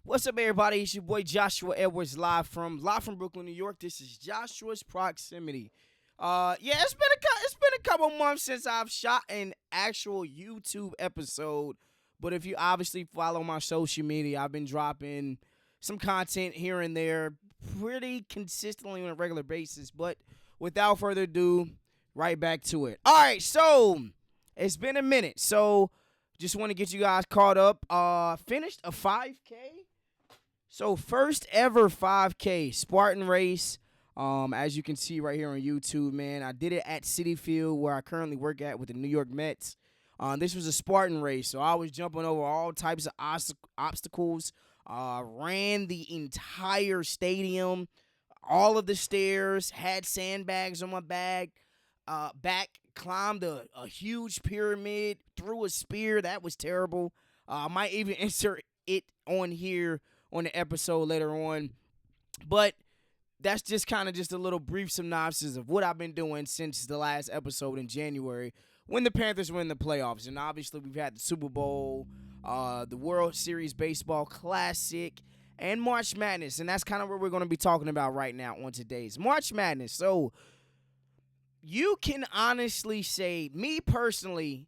What's up, everybody? It's your boy Joshua Edwards, live from Brooklyn, New York. This is Joshua's Proximity. Yeah, it's been a couple months since I've shot an actual YouTube episode, but if you obviously follow my social media, I've been dropping some content here and there pretty consistently on a regular basis. But without further ado, right back to it. All right, so it's been a minute, so just want to get you guys caught up. Finished a 5K. So first ever 5K Spartan race. As you can see right here on YouTube, man, I did it at Citi Field where I currently work at with the New York Mets. This was a Spartan race, so I was jumping over all types of obstacles. Ran the entire stadium, all of the stairs, had sandbags on my back, climbed a huge pyramid, threw a spear. That was terrible. I might even insert it on here on the episode later on. But that's just kind of just a little brief synopsis of what I've been doing since the last episode in January when the Panthers were in the playoffs. And obviously we've had the Super Bowl, the World Series Baseball Classic, and March Madness. And that's kind of what we're going to be talking about right now on today's March Madness. So you can honestly say, me personally,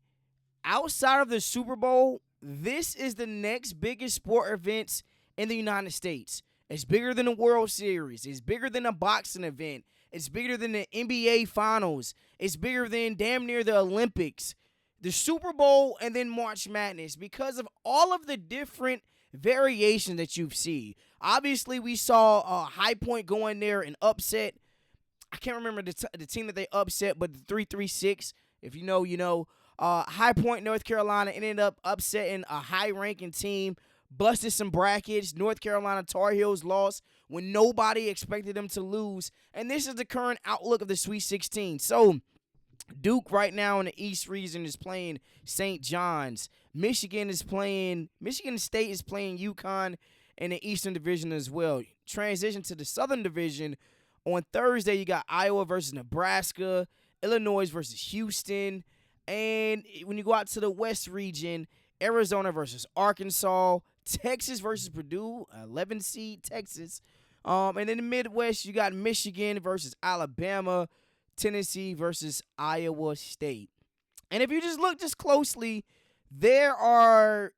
outside of the Super Bowl, this is the next biggest sport events in the United States. It's bigger than the World Series. It's bigger than a boxing event. It's bigger than the NBA Finals. It's bigger than damn near the Olympics. The Super Bowl and then March Madness because of all of the different variations that you see. Obviously, we saw High Point go in there and upset. I can't remember the team that they upset, but the 336, if you know, you know. High Point, North Carolina ended up upsetting a high-ranking team, busted some brackets. North Carolina Tar Heels lost when nobody expected them to lose. And this is the current outlook of the Sweet 16. So Duke right now in the East region is playing St. John's. Michigan State is playing UConn in the Eastern Division as well. Transition to the Southern Division. On Thursday, you got Iowa versus Nebraska, Illinois versus Houston, and when you go out to the West region, Arizona versus Arkansas, Texas versus Purdue, 11 seed Texas. And in the Midwest, you got Michigan versus Alabama, Tennessee versus Iowa State. And if you just look just closely, there are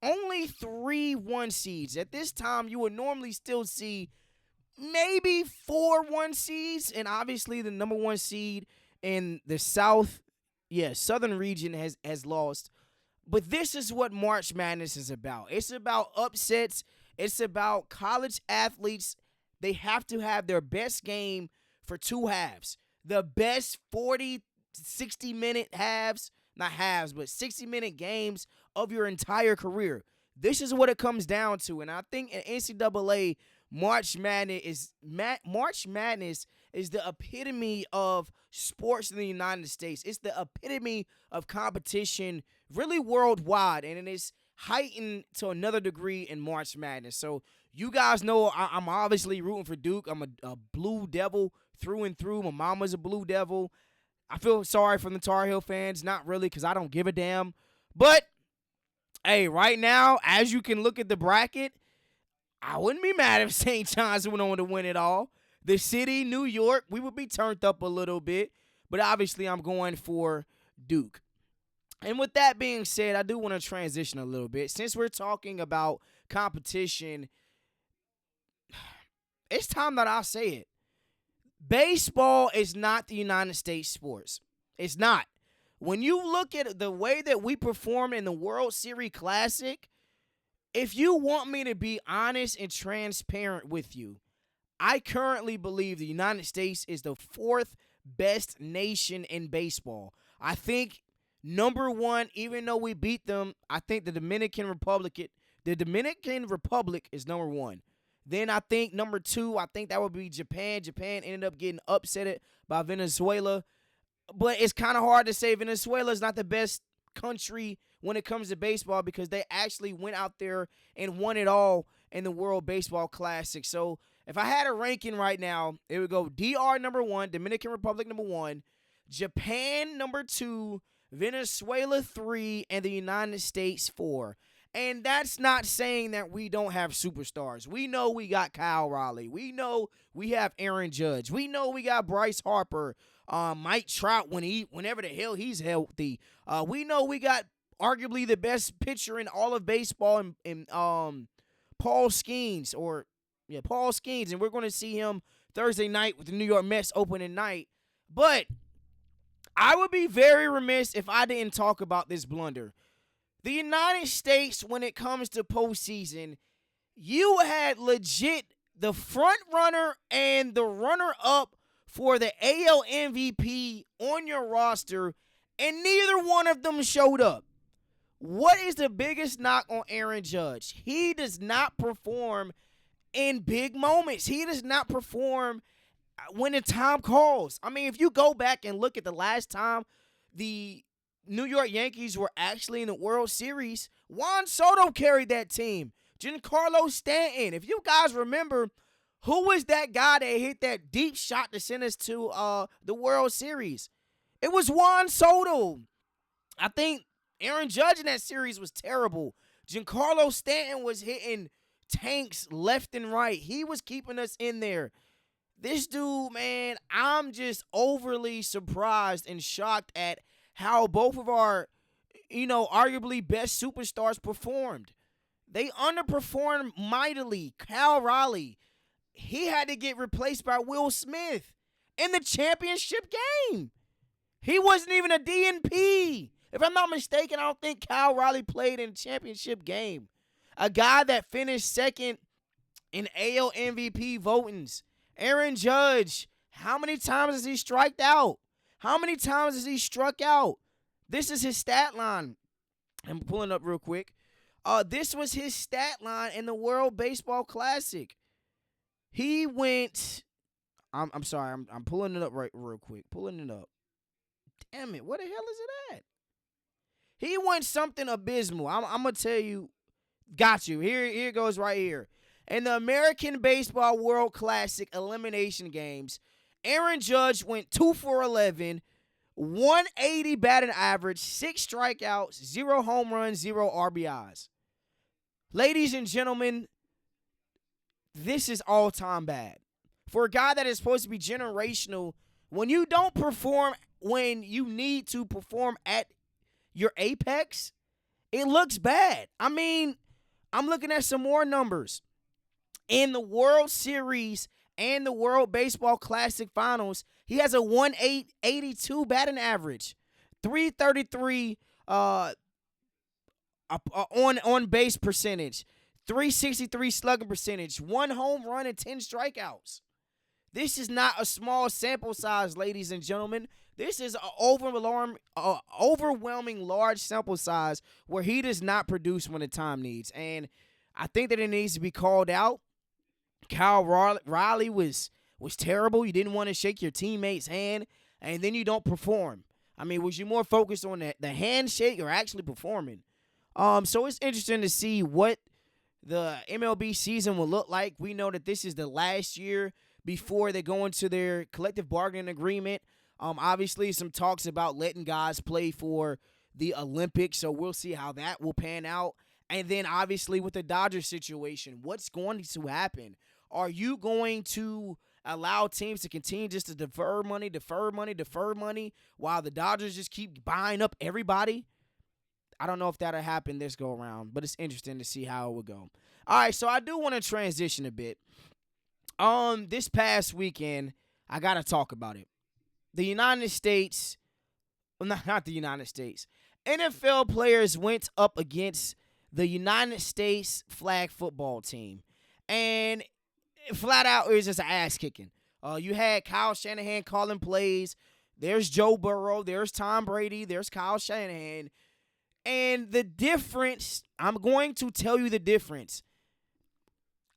only 3 1 seeds. At this time, you would normally still see maybe 4 1 seeds, and obviously the number 1 seed in the Southern region has lost. But this is what March Madness is about. It's about upsets. It's about college athletes. They have to have their best game for 2 halves. The best 40, 60-minute halves, not halves, but 60-minute games of your entire career. This is what it comes down to. And I think in NCAA, March Madness is the epitome of sports in the United States. It's the epitome of competition really worldwide, and it is heightened to another degree in March Madness. So you guys know I'm obviously rooting for Duke. I'm a Blue Devil through and through. My mama's a Blue Devil. I feel sorry for the Tar Heel fans. Not really, because I don't give a damn. But, hey, right now, as you can look at the bracket, I wouldn't be mad if St. John's went on to win it all. The city, New York, we would be turned up a little bit. But obviously, I'm going for Duke. And with that being said, I do want to transition a little bit. Since we're talking about competition, it's time that I say it. Baseball is not the United States sports. It's not. When you look at the way that we perform in the World Series Classic, if you want me to be honest and transparent with you, I currently believe the United States is the 4th best nation in baseball. I think number 1, even though we beat them, I think the Dominican Republic is number 1. Then I think number 2, I think that would be Japan. Japan ended up getting upset by Venezuela. But it's kind of hard to say Venezuela is not the best country when it comes to baseball because they actually went out there and won it all in the World Baseball Classic. So if I had a ranking right now, it would go DR number 1, Dominican Republic number 1, Japan number 2, Venezuela 3, and the United States 4. And that's not saying that we don't have superstars. We know we got Kyle Raleigh. We know we have Aaron Judge. We know we got Bryce Harper, Mike Trout whenever the hell he's healthy. We know we got arguably the best pitcher in all of baseball in Paul Skeens Paul Skeens, and we're going to see him Thursday night with the New York Mets opening night. But I would be very remiss if I didn't talk about this blunder. The United States, when it comes to postseason, you had legit the front runner and the runner up for the AL MVP on your roster, and neither one of them showed up. What is the biggest knock on Aaron Judge? He does not perform in big moments. He does not perform when the time calls. I mean, if you go back and look at the last time the New York Yankees were actually in the World Series, Juan Soto carried that team. Giancarlo Stanton. If you guys remember, who was that guy that hit that deep shot to send us to the World Series? It was Juan Soto. I think Aaron Judge in that series was terrible. Giancarlo Stanton was hitting tanks left and right. He was keeping us in there. This dude, man, I'm just overly surprised and shocked at how both of our, arguably best superstars performed. They underperformed mightily. Kyle Raleigh, he had to get replaced by Will Smith in the championship game. He wasn't even a DNP. If I'm not mistaken, I don't think Kyle Raleigh played in the championship game. A guy that finished second in AL MVP votings. Aaron Judge, how many times has he striked out? How many times has he struck out? This is his stat line. I'm pulling up real quick. This was his stat line in the World Baseball Classic. He went. I'm sorry. I'm pulling it up real quick. Pulling it up. Damn it! What the hell is it at? He went something abysmal. I'm gonna tell you. Got you. Here goes right here. In the American Baseball World Classic elimination games, Aaron Judge went 2 for 11, 180 batting average, 6 strikeouts, 0 home runs, 0 RBIs. Ladies and gentlemen, this is all-time bad. For a guy that is supposed to be generational, when you don't perform when you need to perform at your apex, it looks bad. I mean, I'm looking at some more numbers. In the World Series and the World Baseball Classic Finals, he has a 182 batting average, 333 on base percentage, 363 slugging percentage, 1 home run and 10 strikeouts. This is not a small sample size, ladies and gentlemen. This is an overwhelming large sample size where he does not produce when the time needs. And I think that it needs to be called out. Kyle Raleigh was terrible. You didn't want to shake your teammate's hand, and then you don't perform. I mean, was you more focused on the handshake or actually performing? So it's interesting to see what the MLB season will look like. We know that this is the last year before they go into their collective bargaining agreement. Obviously, some talks about letting guys play for the Olympics, so we'll see how that will pan out. And then, obviously, with the Dodgers situation, what's going to happen? Are you going to allow teams to continue just to defer money while the Dodgers just keep buying up everybody? I don't know if that'll happen this go around, but it's interesting to see how it would go. All right, so I do want to transition a bit. This past weekend, I got to talk about it. The United States, well, not the United States, NFL players went up against the United States flag football team. And flat out, it was just an ass kicking. You had Kyle Shanahan calling plays. There's Joe Burrow. There's Tom Brady. There's Kyle Shanahan. And the difference, I'm going to tell you the difference.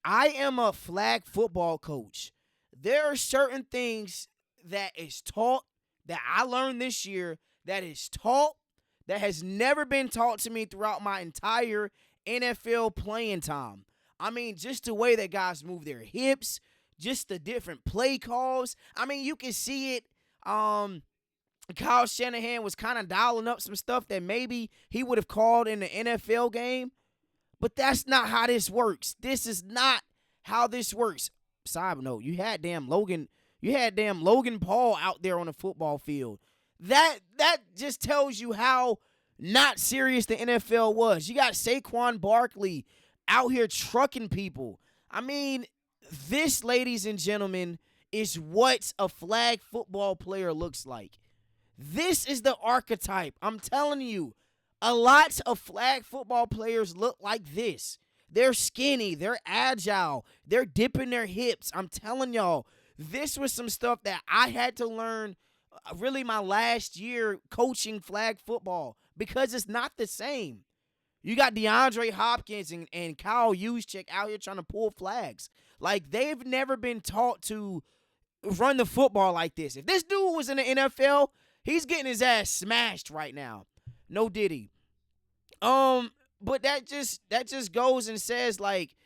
I am a flag football coach. There are certain things that is taught that I learned this year that is taught that has never been taught to me throughout my entire NFL playing time. I mean, just the way that guys move their hips, just the different play calls. I mean, you can see it. Kyle Shanahan was kind of dialing up some stuff that maybe he would have called in the NFL game. But that's not how this works. This is not how this works. Side note, you had damn Logan Paul out there on the football field. That just tells you how not serious the NFL was. You got Saquon Barkley out here trucking people. I mean, this, ladies and gentlemen, is what a flag football player looks like. This is the archetype. I'm telling you, a lot of flag football players look like this. They're skinny, they're agile, they're dipping their hips. I'm telling y'all, this was some stuff that I had to learn really my last year coaching flag football because it's not the same. You got DeAndre Hopkins and Kyle Juszczyk out here trying to pull flags. Like, they've never been taught to run the football like this. If this dude was in the NFL, he's getting his ass smashed right now. No diddy. But that just goes and says, like,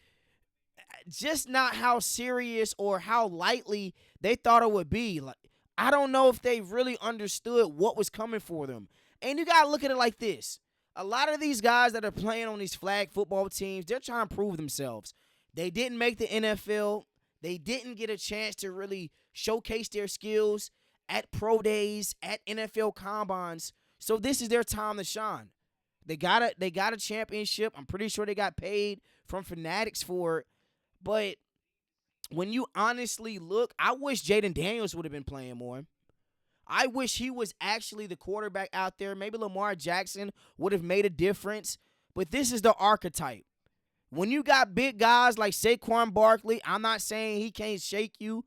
just not how serious or how lightly they thought it would be. Like, I don't know if they really understood what was coming for them. And you gotta look at it like this. A lot of these guys that are playing on these flag football teams, they're trying to prove themselves. They didn't make the NFL. They didn't get a chance to really showcase their skills at pro days, at NFL combines. So this is their time to shine. They got a championship. I'm pretty sure they got paid from Fanatics for it. But when you honestly look, I wish Jaden Daniels would have been playing more. I wish he was actually the quarterback out there. Maybe Lamar Jackson would have made a difference. But this is the archetype. When you got big guys like Saquon Barkley, I'm not saying he can't shake you.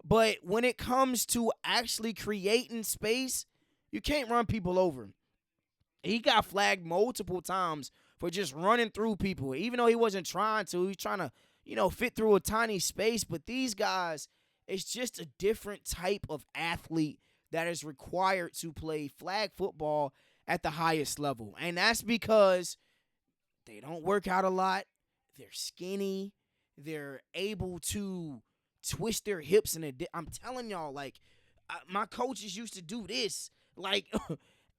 But when it comes to actually creating space, you can't run people over. He got flagged multiple times for just running through people. Even though he wasn't trying to, he's trying to, fit through a tiny space. But these guys, it's just a different type of athlete that is required to play flag football at the highest level. And that's because they don't work out a lot. They're skinny. They're able to twist their hips. I'm telling y'all, like, my coaches used to do this. Like,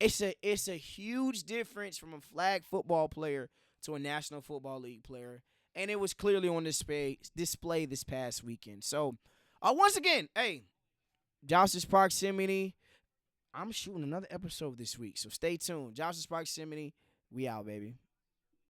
it's a huge difference from a flag football player to a National Football League player. And it was clearly on display this past weekend. So, once again, hey, Josh's Proximity. I'm shooting another episode this week, so stay tuned. Josh's Proximity. We out, baby.